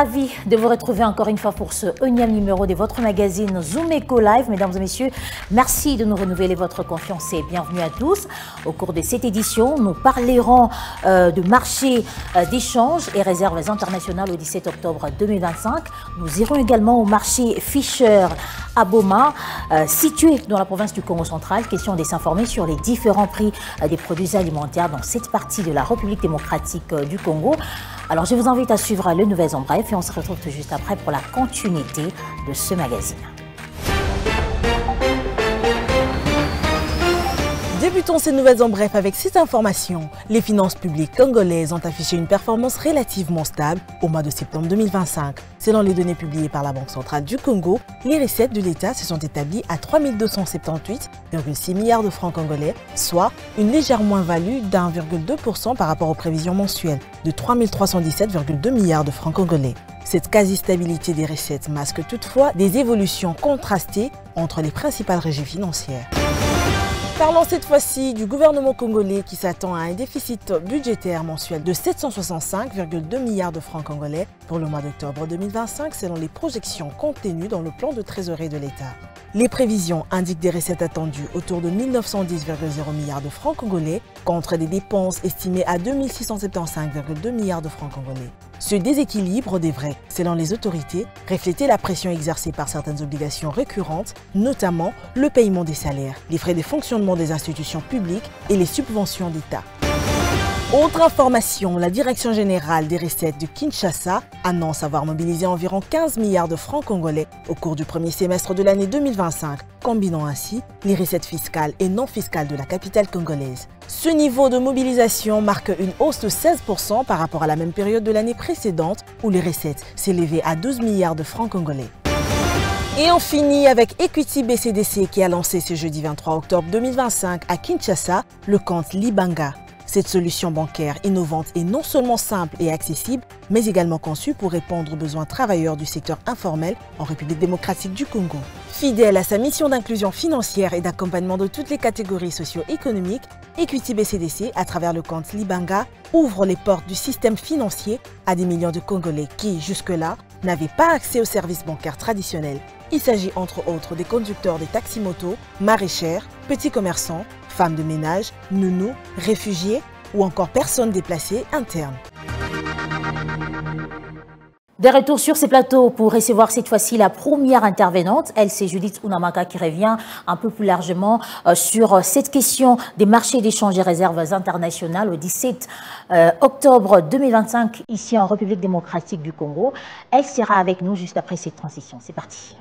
Ravi de vous retrouver encore une fois pour ce énième numéro de votre magazine Zoom Eco Live. Mesdames et messieurs, merci de nous renouveler votre confiance et bienvenue à tous. Au cours de cette édition, nous parlerons de marché d'échange et réserves internationales au 17 octobre 2025. Nous irons également au marché Fisher à Boma, situé dans la province du Congo central. Question de s'informer sur les différents prix des produits alimentaires dans cette partie de la République démocratique du Congo. Alors, je vous invite à suivre les nouvelles en bref et on se retrouve tout juste après pour la continuité de ce magazine. Débutons ces nouvelles en bref avec cette information. Les finances publiques congolaises ont affiché une performance relativement stable au mois de septembre 2025. Selon les données publiées par la Banque centrale du Congo, les recettes de l'État se sont établies à 3 278,6 milliards de francs congolais, soit une légère moins-value d'1,2% par rapport aux prévisions mensuelles de 3 317,2 milliards de francs congolais. Cette quasi-stabilité des recettes masque toutefois des évolutions contrastées entre les principales régies financières. Parlons cette fois-ci du gouvernement congolais qui s'attend à un déficit budgétaire mensuel de 765,2 milliards de francs congolais pour le mois d'octobre 2025 selon les projections contenues dans le plan de trésorerie de l'État. Les prévisions indiquent des recettes attendues autour de 1910,0 milliards de francs congolais contre des dépenses estimées à 2675,2 milliards de francs congolais. Ce déséquilibre devrait, selon les autorités, refléter la pression exercée par certaines obligations récurrentes, notamment le paiement des salaires, les frais de fonctionnement des institutions publiques et les subventions d'État. Autre information, la Direction générale des recettes de Kinshasa annonce avoir mobilisé environ 15 milliards de francs congolais au cours du premier semestre de l'année 2025, combinant ainsi les recettes fiscales et non fiscales de la capitale congolaise. Ce niveau de mobilisation marque une hausse de 16% par rapport à la même période de l'année précédente où les recettes s'élevaient à 12 milliards de francs congolais. Et on finit avec Equity BCDC qui a lancé ce jeudi 23 octobre 2025 à Kinshasa le compte Libanga. Cette solution bancaire innovante est non seulement simple et accessible, mais également conçue pour répondre aux besoins travailleurs du secteur informel en République démocratique du Congo. Fidèle à sa mission d'inclusion financière et d'accompagnement de toutes les catégories socio-économiques, Equity BCDC, à travers le compte Libanga, ouvre les portes du système financier à des millions de Congolais qui, jusque-là, n'avaient pas accès aux services bancaires traditionnels. Il s'agit entre autres des conducteurs des taxis-motos, maraîchères, petits commerçants, femmes de ménage, nounous, réfugiés ou encore personnes déplacées internes. De retour sur ces plateaux pour recevoir cette fois-ci la première intervenante. Elle, c'est Judith Unamaka qui revient un peu plus largement sur cette question des marchés d'échange et réserves internationales au 17 octobre 2025 ici en République démocratique du Congo. Elle sera avec nous juste après cette transition. C'est parti.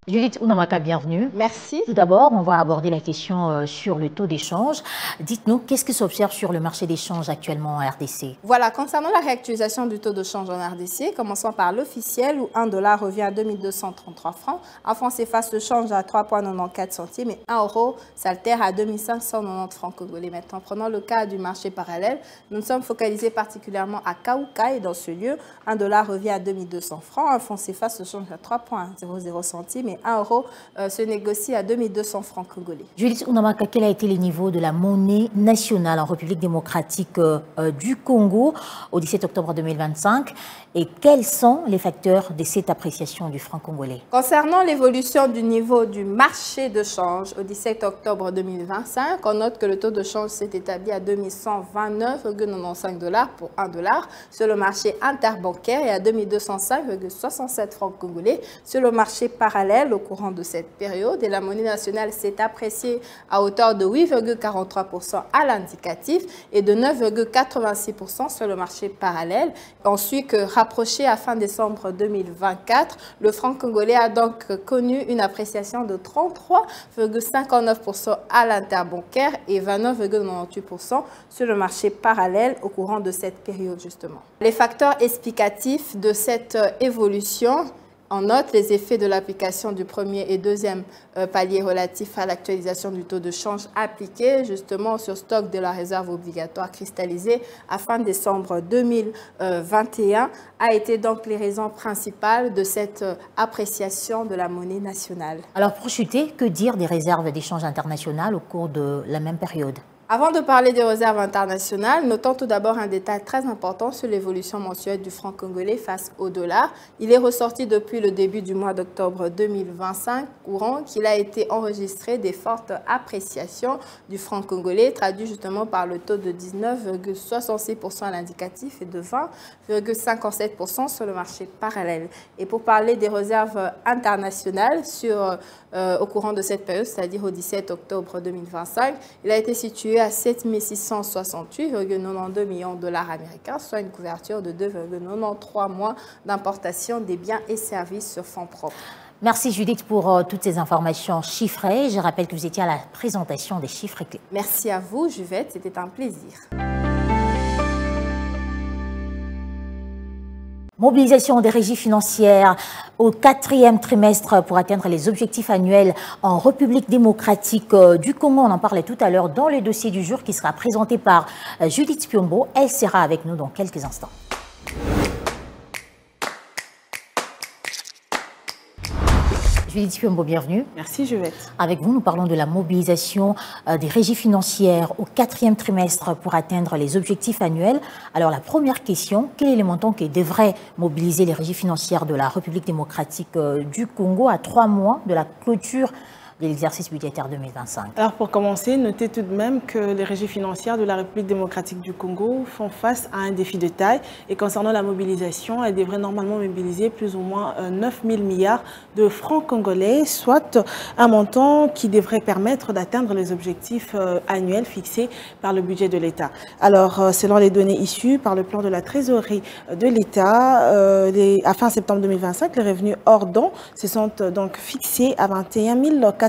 Judith Unamaka, bienvenue. Merci. Tout d'abord, on va aborder la question sur le taux d'échange. Dites-nous, qu'est-ce qui s'observe sur le marché d'échange actuellement en RDC? Voilà, concernant la réactualisation du taux de change en RDC, commençons par l'officiel où 1 dollar revient à 2233 francs. En francs CFA se change à 3,94 centimes et 1 euro s'altère à 2590 francs congolais. Maintenant, prenons le cas du marché parallèle. Nous sommes focalisés particulièrement à Kaouka et dans ce lieu, 1 dollar revient à 2200 francs. Un franc CFA se change à 3,00 centimes et 1 euro se négocie à 2200 francs congolais. Judith Unamaka, quel a été le niveau de la monnaie nationale en République démocratique du Congo au 17 octobre 2025 et quels sont les facteurs de cette appréciation du franc congolais? Concernant l'évolution du niveau du marché de change au 17 octobre 2025, on note que le taux de change s'est établi à 2129,95 $ pour 1 dollar sur le marché interbancaire et à 2205,67 francs congolais sur le marché parallèle au courant de cette période. Et la monnaie nationale s'est appréciée à hauteur de 8,43% à l'indicatif et de 9,86% sur le marché parallèle. Ensuite, rapproché à fin décembre 2024, le franc congolais a donc connu une appréciation de 33,59% à l'interbancaire et 29,98% sur le marché parallèle au courant de cette période justement. Les facteurs explicatifs de cette évolution On note les effets de l'application du premier et deuxième palier relatif à l'actualisation du taux de change appliqué justement sur stock de la réserve obligatoire cristallisée à fin décembre 2021 a été donc les raisons principales de cette appréciation de la monnaie nationale. Alors pour chuter, que dire des réserves d'échange internationales au cours de la même période? Avant de parler des réserves internationales, notons tout d'abord un détail très important sur l'évolution mensuelle du franc congolais face au dollar. Il est ressorti depuis le début du mois d'octobre 2025 courant qu'il a été enregistré des fortes appréciations du franc congolais, traduit justement par le taux de 19,66% à l'indicatif et de 20,57% sur le marché parallèle. Et pour parler des réserves internationales au courant de cette période, c'est-à-dire au 17 octobre 2025, il a été situé à 7 668,92 millions de dollars américains, soit une couverture de 2,93 mois d'importation des biens et services sur fonds propres. Merci Judith pour toutes ces informations chiffrées. Je rappelle que vous étiez à la présentation des chiffres clés. Merci à vous, Juvette, c'était un plaisir. Mobilisation des régies financières au 4e trimestre pour atteindre les objectifs annuels en République démocratique du Congo. On en parlait tout à l'heure dans le dossier du jour qui sera présenté par Judith Piombo. Elle sera avec nous dans quelques instants. Judith Piombo, bienvenue. Merci Juvette. Avec vous, nous parlons de la mobilisation des régies financières au 4e trimestre pour atteindre les objectifs annuels. Alors la première question, quel est le montant qui devrait mobiliser les régies financières de la République démocratique du Congo à 3 mois de la clôture de l'exercice budgétaire 2025? Alors pour commencer, notez tout de même que les régies financières de la République démocratique du Congo font face à un défi de taille. Et concernant la mobilisation, elles devraient normalement mobiliser plus ou moins 9 000 milliards de francs congolais, soit un montant qui devrait permettre d'atteindre les objectifs annuels fixés par le budget de l'État. Alors selon les données issues par le plan de la trésorerie de l'État, à fin septembre 2025, les revenus hors dons se sont donc fixés à 21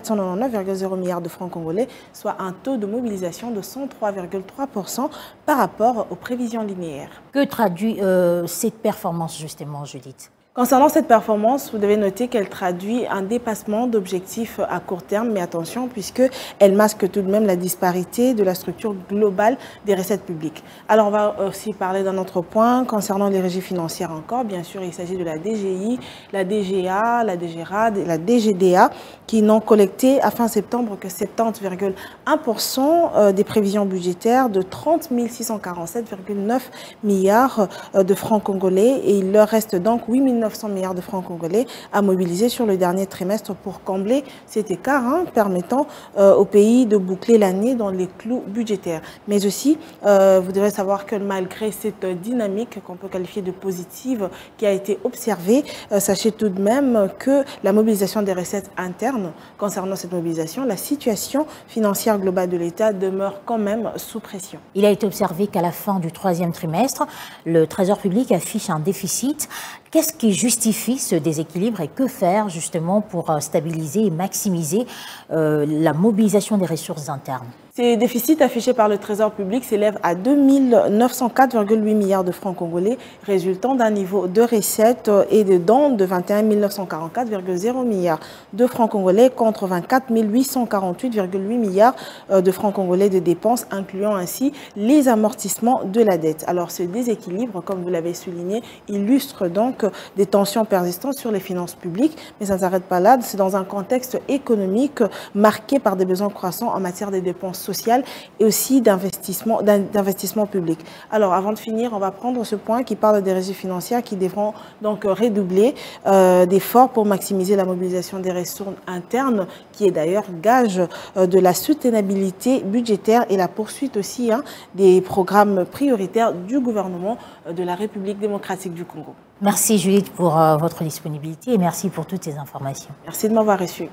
499,0 milliards de francs congolais, soit un taux de mobilisation de 103,3% par rapport aux prévisions linéaires. Que traduit cette performance justement, Judith? Concernant cette performance, vous devez noter qu'elle traduit un dépassement d'objectifs à court terme, mais attention, puisqu'elle masque tout de même la disparité de la structure globale des recettes publiques. Alors, on va aussi parler d'un autre point concernant les régies financières encore. Bien sûr, il s'agit de la DGI, la DGA, la DGRAD et la DGDA, qui n'ont collecté à fin septembre que 70,1% des prévisions budgétaires de 30 647,9 milliards de francs congolais. Et il leur reste donc 8 900 milliards de francs congolais à mobiliser sur le dernier trimestre pour combler cet écart, permettant au pays de boucler l'année dans les clous budgétaires. Mais aussi, vous devez savoir que malgré cette dynamique qu'on peut qualifier de positive qui a été observée, sachez tout de même que la mobilisation des recettes internes, concernant cette mobilisation, la situation financière globale de l'État demeure quand même sous pression. Il a été observé qu'à la fin du 3e trimestre, le Trésor public affiche un déficit. Qu'est-ce qui justifie ce déséquilibre et que faire justement pour stabiliser et maximiser la mobilisation des ressources internes? Ces déficits affichés par le Trésor public s'élèvent à 2 904,8 milliards de francs congolais, résultant d'un niveau de recettes et de dons de 21 944,0 milliards de francs congolais contre 24 848,8 milliards de francs congolais de dépenses, incluant ainsi les amortissements de la dette. Alors ce déséquilibre, comme vous l'avez souligné, illustre donc des tensions persistantes sur les finances publiques, mais ça ne s'arrête pas là. C'est dans un contexte économique marqué par des besoins croissants en matière des dépenses sociales et aussi d'investissement public. Alors avant de finir, on va prendre ce point qui parle des régies financières qui devront donc redoubler d'efforts pour maximiser la mobilisation des ressources internes, qui est d'ailleurs gage de la soutenabilité budgétaire et la poursuite aussi des programmes prioritaires du gouvernement de la République démocratique du Congo. Merci Judith pour votre disponibilité et merci pour toutes ces informations. Merci de m'avoir reçu.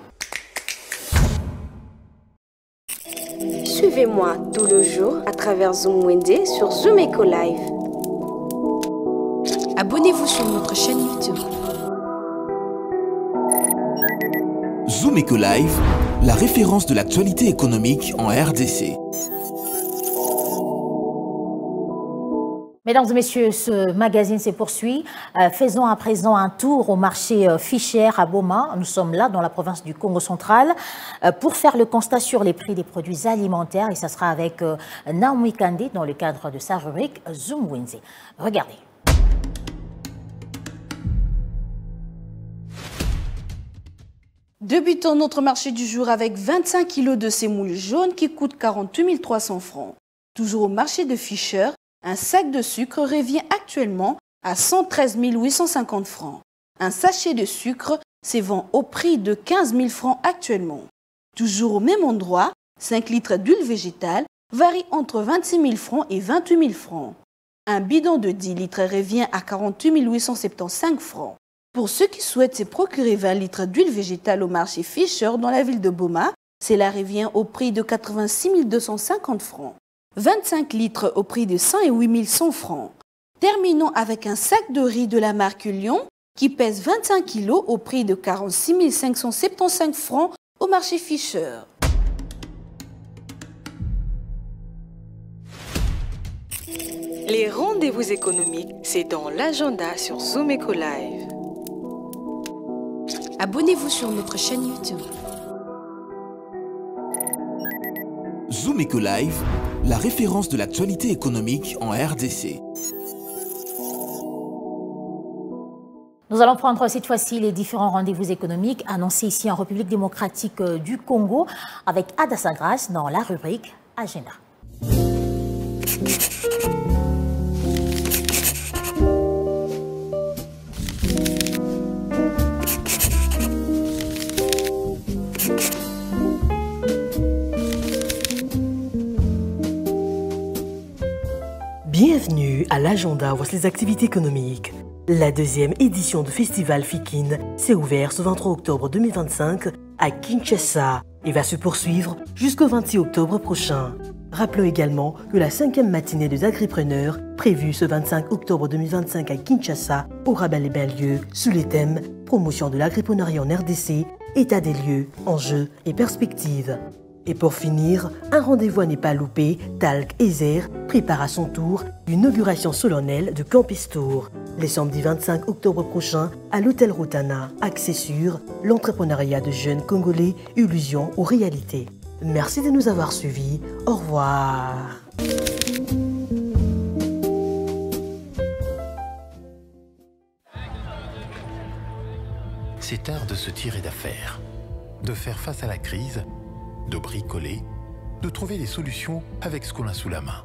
Suivez-moi tout le jour à travers Zoom Wende sur Zoom Eco Live. Abonnez-vous sur notre chaîne YouTube. Zoom Eco Live, la référence de l'actualité économique en RDC. Mesdames et messieurs, ce magazine se poursuit. Faisons à présent un tour au marché Fischer à Boma. Nous sommes là dans la province du Congo central pour faire le constat sur les prix des produits alimentaires. Et ça sera avec Naomi Kandé dans le cadre de sa rubrique Zoom Wednesday. Regardez. Débutons notre marché du jour avec 25 kg de semoule jaune qui coûte 48 300 francs. Toujours au marché de Fischer, un sac de sucre revient actuellement à 113 850 francs. Un sachet de sucre se vend au prix de 15 000 francs actuellement. Toujours au même endroit, 5 litres d'huile végétale varie entre 26 000 francs et 28 000 francs. Un bidon de 10 litres revient à 48 875 francs. Pour ceux qui souhaitent se procurer 20 litres d'huile végétale au marché Fischer dans la ville de Boma, cela revient au prix de 86 250 francs. 25 litres au prix de 108 100 francs. Terminons avec un sac de riz de la marque Lyon qui pèse 25 kg au prix de 46 575 francs au marché Fischer. Les rendez-vous économiques, c'est dans l'agenda sur Zoom Eco Live. Abonnez-vous sur notre chaîne YouTube. Zoom Eco Live, la référence de l'actualité économique en RDC. Nous allons prendre cette fois-ci les différents rendez-vous économiques annoncés ici en République démocratique du Congo avec Adassa Grace dans la rubrique Agenda. Bienvenue à l'agenda, voici les activités économiques. La deuxième édition du festival Fikin s'est ouverte ce 23 octobre 2025 à Kinshasa et va se poursuivre jusqu'au 26 octobre prochain. Rappelons également que la 5e matinée des agripreneurs, prévue ce 25 octobre 2025 à Kinshasa, aura bel et bien lieu sous les thèmes promotion de l'agripreneuriat en RDC, état des lieux, enjeux et perspectives. Et pour finir, un rendez-vous à ne pas louper, Talc Ezer prépare à son tour l'inauguration solennelle de Campus Tour, le samedi 25 octobre prochain à l'hôtel Rotana, axé sur l'entrepreneuriat de jeunes Congolais, illusion ou réalité. Merci de nous avoir suivis. Au revoir. C'est art de se tirer d'affaire, de faire face à la crise, de bricoler, de trouver des solutions avec ce qu'on a sous la main.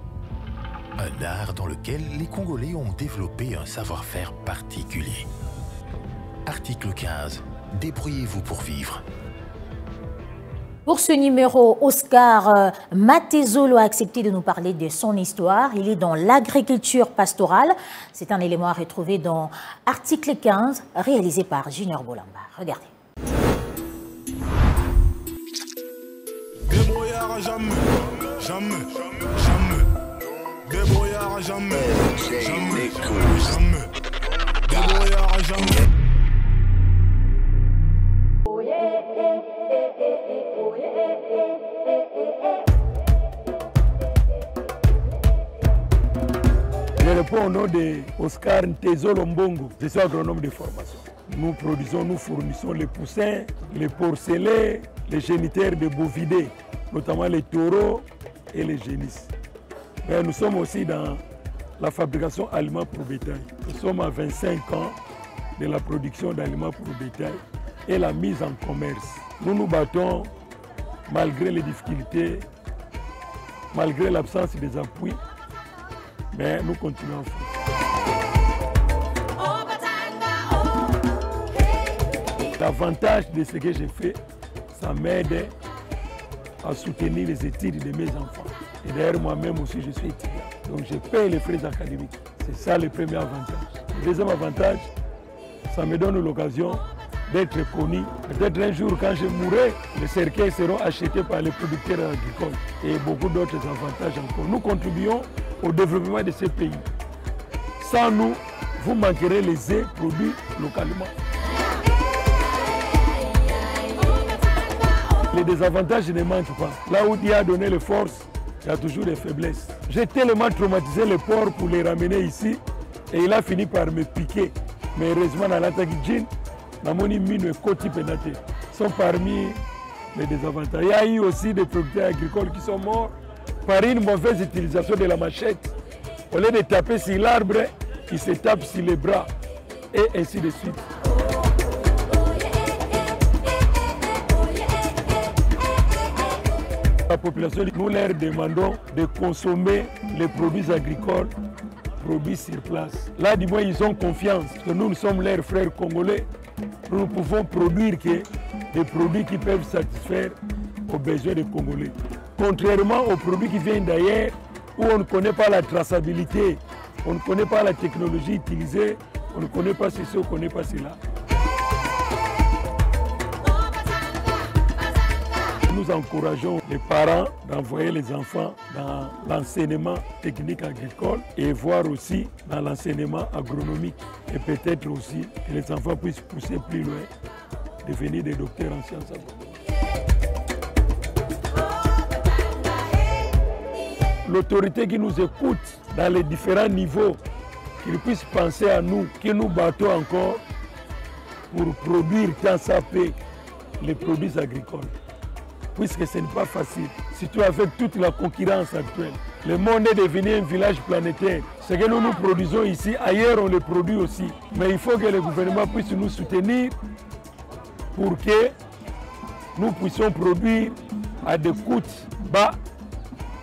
Un art dans lequel les Congolais ont développé un savoir-faire particulier. Article 15. Débrouillez-vous pour vivre. Pour ce numéro, Oscar Matezolo a accepté de nous parler de son histoire. Il est dans l'agriculture pastorale. C'est un élément à retrouver dans Article 15, réalisé par Junior Bolamba. Regardez. Débrouillard jamais, jamais, jamais. Débrouillard jamais, jamais, jamais. Débrouillard jamais. Je réponds au nom de Oscar Ntezolo Mbongo. Je suis agronome de formation. Nous produisons, nous fournissons les poussins, les porcelets, les géniteurs de bovidés, notamment les taureaux et les génisses. Mais nous sommes aussi dans la fabrication d'aliments pour bétail. Nous sommes à 25 ans de la production d'aliments pour bétail et la mise en commerce. Nous nous battons malgré les difficultés, malgré l'absence des appuis, mais nous continuons à faire. L'avantage de ce que j'ai fait, ça m'aide à soutenir les études de mes enfants. Et d'ailleurs, moi-même aussi, je suis étudiant. Donc, je paye les frais académiques. C'est ça le premier avantage. Le deuxième avantage, ça me donne l'occasion d'être connu. Peut-être un jour, quand je mourrai, les cercueils seront achetés par les producteurs agricoles. Et beaucoup d'autres avantages encore. Nous contribuons au développement de ces pays. Sans nous, vous manquerez les œufs produits localement. Les désavantages ne manquent pas. Là où Dieu a donné les forces, Il y a toujours des faiblesses. J'ai tellement traumatisé les porcs pour les ramener ici et il a fini par me piquer. Mais heureusement, dans l'attaque jean, Namoni Mine et Koti Penate sont parmi les désavantages. Il y a eu aussi des producteurs agricoles qui sont morts par une mauvaise utilisation de la machette. Au lieu de taper sur l'arbre, ils se tapent sur les bras et ainsi de suite. La population, nous leur demandons de consommer les produits agricoles produits sur place. Là, du moins, ils ont confiance que nous sommes leurs frères congolais. Nous pouvons produire des produits qui peuvent satisfaire aux besoins des Congolais. Contrairement aux produits qui viennent d'ailleurs, où on ne connaît pas la traçabilité, on ne connaît pas la technologie utilisée, on ne connaît pas ceci, on ne connaît pas cela. Nous encourageons les parents d'envoyer les enfants dans l'enseignement technique agricole et voir aussi dans l'enseignement agronomique. Et peut-être aussi que les enfants puissent pousser plus loin, devenir des docteurs en sciences agronomiques. L'autorité qui nous écoute dans les différents niveaux, qu'ils puissent penser à nous, que nous battons encore pour produire tant ça peut les produits agricoles. Puisque ce n'est pas facile, surtout avec toute la concurrence actuelle. Le monde est devenu un village planétaire. Ce que nous produisons ici, ailleurs on le produit aussi. Mais il faut que le gouvernement puisse nous soutenir pour que nous puissions produire à des coûts bas,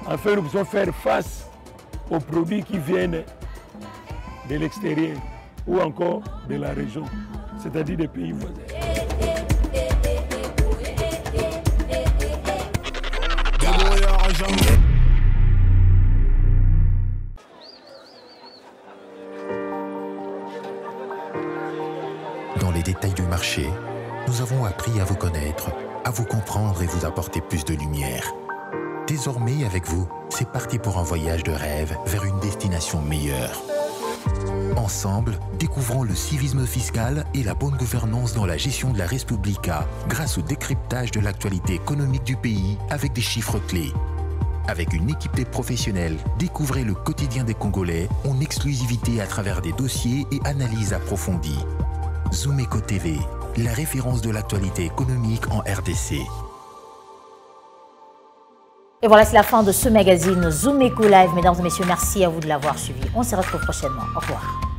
afin que nous puissions faire face aux produits qui viennent de l'extérieur ou encore de la région, c'est-à-dire des pays voisins. Dans les détails du marché, nous avons appris à vous connaître, à vous comprendre et vous apporter plus de lumière. Désormais, avec vous, c'est parti pour un voyage de rêve vers une destination meilleure. Ensemble, découvrons le civisme fiscal et la bonne gouvernance dans la gestion de la Res Publica grâce au décryptage de l'actualité économique du pays avec des chiffres clés. Avec une équipe de professionnels, découvrez le quotidien des Congolais en exclusivité à travers des dossiers et analyses approfondies. Zoomeco TV, la référence de l'actualité économique en RDC. Et voilà, c'est la fin de ce magazine Zoomeco Live. Mesdames et messieurs, merci à vous de l'avoir suivi. On se retrouve prochainement. Au revoir.